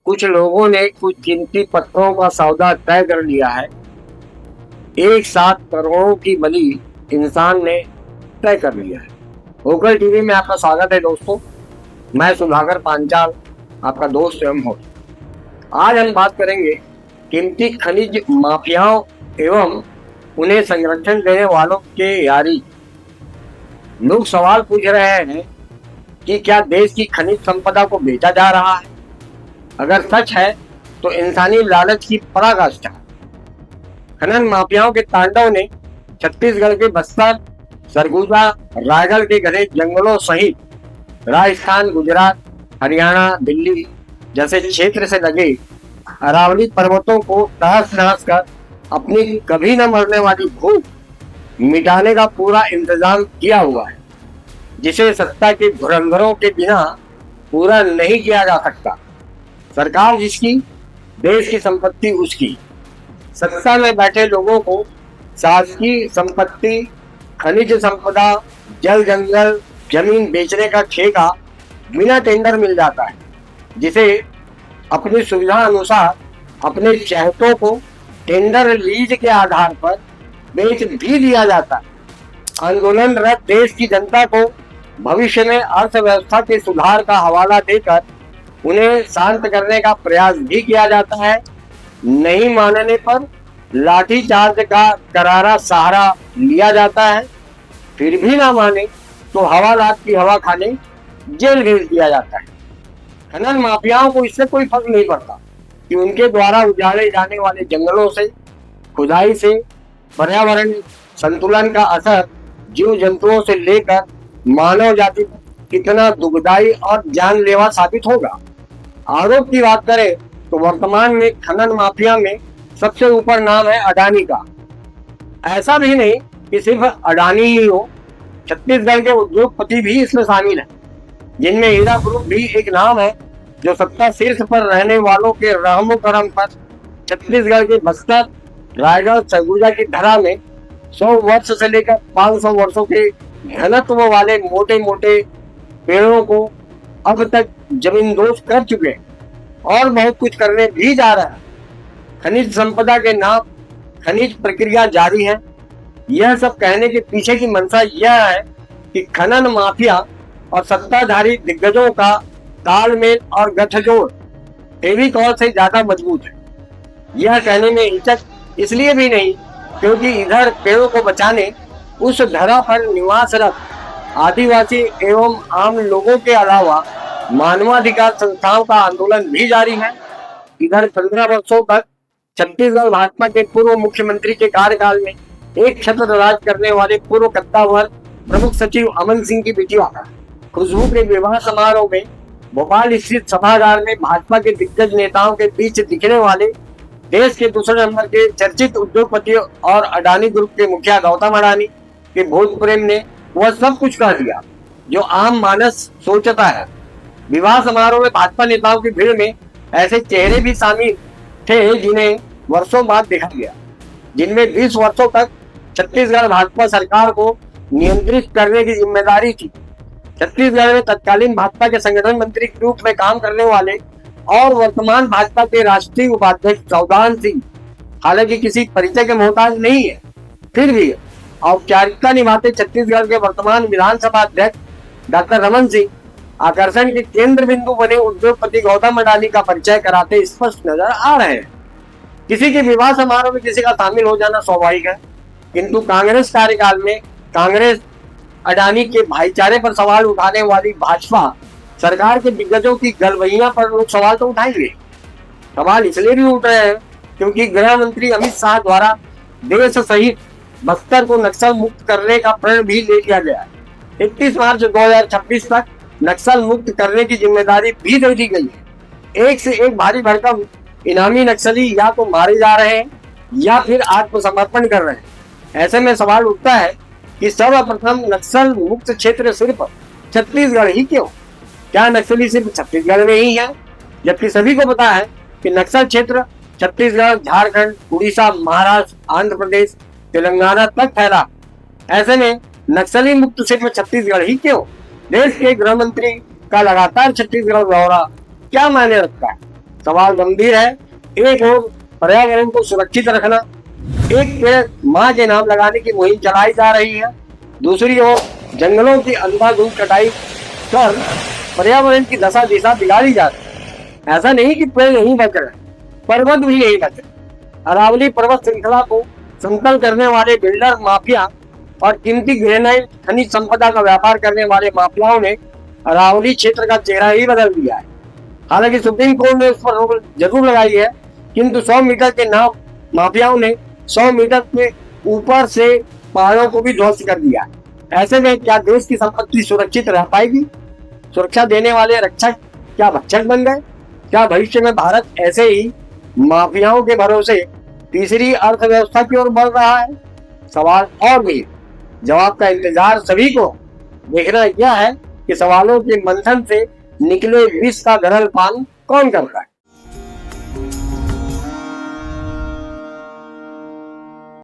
कुछ लोगों ने कुछ कीमती पत्थरों का सौदा तय कर लिया है। एक साथ करोड़ों की बलि इंसान ने तय कर लिया है। होकर टीवी में आपका स्वागत है दोस्तों। मैं सुधाकर पांचाल, आपका दोस्त एवं होस्ट। आज हम बात करेंगे कीमती खनिज माफियाओं एवं उन्हें संरक्षण देने वालों के यारी। लोग सवाल पूछ रहे हैं कि क्या देश की खनिज संपदा को बेचा जा रहा है? अगर सच है तो इंसानी लालच की पराकाष्ठा। खनन माफियाओं के तांडव ने छत्तीसगढ़ के बस्तर, सरगुजा, रायगढ़ के घने जंगलों सहित राजस्थान, गुजरात, हरियाणा, दिल्ली जैसे क्षेत्र से लगे अरावली पर्वतों को तहस नहस कर अपनी कभी न मरने वाली भूख मिटाने का पूरा इंतजाम किया हुआ है, जिसे सत्ता के धुरंधरों के बिना पूरा नहीं किया जा सकता। सरकार जिसकी, देश की संपत्ति उसकी। सत्ता में बैठे लोगों को शासकीय संपत्ति, खनिज संपदा, जल जंगल, जमीन बेचने का ठेका बिना टेंडर मिल जाता है, जिसे अपनी सुविधा अनुसार अपने चाहतों को टेंडर लीज के आधार पर बेच भी दिया जाता है। आंदोलनरत देश की जनता को भविष्य में अर्थव्यवस्था के सुधार का हवाला देकर उन्हें शांत करने का प्रयास भी किया जाता है। नहीं मानने पर लाठीचार्ज का करारा सहारा लिया जाता है। फिर भी ना माने तो हवालात की हवा खाने जेल भेज दिया जाता है। खनन माफियाओं को इससे कोई फर्क नहीं पड़ता कि उनके द्वारा उजाड़े जाने वाले जंगलों से, खुदाई से पर्यावरण संतुलन का असर जीव जंतुओं से लेकर मानव जाति पर कितना दुखदायी और जानलेवा साबित होगा। आरोप की बात करें तो वर्तमान में खनन माफिया में सबसे ऊपर नाम है अडानी का। ऐसा भी नहीं कि सिर्फ अडानी ही हो, छत्तीसगढ़ के उद्योगपति भी इसमें शामिल है, जिनमें हीरा ग्रुप भी एक नाम है, जो सत्ता शीर्ष पर रहने वालों के रहमो करम पर छत्तीसगढ़ के बस्तर, रायगढ़, सरगुजा की धरा में 100 वर्ष से लेकर 500 वर्षों के घनत्व वाले मोटे मोटे पेड़ों को अब तक जमींदोज कर चुके और बहुत कुछ करने भी जा रहा है। खनिज संपदा के नाम खनिज प्रक्रिया जारी है। यह सब कहने के पीछे की मंशा यह है कि खनन माफिया और सत्ताधारी दिग्गजों का तालमेल और गठजोड़ फेविकॉल से ज्यादा मजबूत है। यह कहने में हिचक इसलिए भी नहीं क्योंकि इधर पेड़ों को बचाने उस धरा पर निवासरत आदिवासी एवं आम लोगों के अलावा मानवाधिकार संस्थाओं का आंदोलन भी जारी है। इधर 15 वर्षों तक छत्तीसगढ़ भाजपा के पूर्व मुख्यमंत्री के कार्यकाल में एक छत्र राज करने वाले पूर्व कद्दावर प्रमुख सचिव अमन सिंह की बिटिया खुशबू के विवाह समारोह में भोपाल स्थित सभागार में भाजपा के दिग्गज नेताओं के बीच दिखने वाले देश के दूसरे नंबर के चर्चित उद्योगपति और अडानी ग्रुप के मुखिया गौतम अडानी के भूत प्रेम ने वह सब कुछ कह दिया जो आम मानस सोचता है। विवाह समारोह में भाजपा नेताओं की भीड़ में ऐसे चेहरे भी शामिल थे जिन्हें वर्षों बाद देखा गया, जिनमें 20 वर्षों तक छत्तीसगढ़ भाजपा सरकार को नियंत्रित करने की जिम्मेदारी थी। छत्तीसगढ़ में तत्कालीन भाजपा के संगठन मंत्री के रूप में काम करने वाले और वर्तमान भाजपा के राष्ट्रीय उपाध्यक्ष सौदान सिंह हालांकि किसी परिचय के मोहताज नहीं है, फिर भी औपचारिकता निभाते छत्तीसगढ़ के वर्तमान विधानसभा अध्यक्ष डॉक्टर रमन सिंह आकर्षण के केंद्र बिंदु बने उद्योगपति गौतम अडानी का परिचय कराते स्पष्ट नजर आ रहे हैं। किसी के विवाह समारोह में किसी का शामिल हो जाना स्वाभाविक है, किंतु कांग्रेस कार्यकाल में कांग्रेस अडानी के भाईचारे पर सवाल उठाने वाली भाजपा सरकार के दिग्गजों की गलवैया पर लोग सवाल तो उठाएंगे। सवाल इसलिए भी उठ रहे हैं क्योंकि गृह मंत्री अमित शाह द्वारा देश सहित बस्तर को नक्सल मुक्त करने का प्रण भी ले लिया गया है। 31 मार्च 2026 तक नक्सल मुक्त करने की जिम्मेदारी भी दे दी गई है। एक से एक भारी भरकम इनामी नक्सली या तो मारे जा रहे हैं या फिर आत्मसमर्पण कर रहे हैं। ऐसे में सवाल उठता है कि सर्वप्रथम नक्सल मुक्त क्षेत्र सिर्फ छत्तीसगढ़ ही क्यों? क्या नक्सली सिर्फ छत्तीसगढ़ में ही है? जबकि सभी को पता है कि नक्सल क्षेत्र छत्तीसगढ़, झारखंड, उड़ीसा, महाराष्ट्र, आंध्र प्रदेश, तेलंगाना तक फैला। ऐसे में नक्सली मुक्त सिर्फ छत्तीसगढ़ ही क्यों? देश के गृह मंत्री का लगातार छत्तीसगढ़ दौरा क्या मायने रखता है? सवाल गंभीर है। एक ओर पर्यावरण को सुरक्षित रखना, एक पेड़ माँ के नाम लगाने की मुहिम चलाई जा रही है, दूसरी ओर जंगलों की अंधाधुंध कटाई कर पर्यावरण की दशा दिशा बिगाड़ी जा रही है। ऐसा नहीं कि पेड़ नहीं बच रहे, पर्वत भी नहीं बच रहे। अरावली पर्वत श्रृंखला को समतल करने वाले बिल्डर माफिया और कीमती ग्रेनाइट खनिज संपदा का व्यापार करने वाले माफियाओं ने अरावली क्षेत्र का चेहरा ही बदल दिया है। हालांकि सुप्रीम कोर्ट ने उस पर रोक जरूर लगाई है, किंतु 100 मीटर के नाम माफियाओं ने 100 मीटर के ऊपर से पहाड़ों को भी ध्वस्त कर दिया। ऐसे में क्या देश की संपत्ति सुरक्षित रह पाएगी? सुरक्षा देने वाले रक्षक क्या भक्षक बन गए? क्या भविष्य में भारत ऐसे ही माफियाओं के भरोसे तीसरी अर्थव्यवस्था की ओर बढ़ रहा है? सवाल और भी, जवाब का इंतजार सभी को। देखना यह है कि सवालों के मंथन से निकले विष का गरल पान कौन करता है।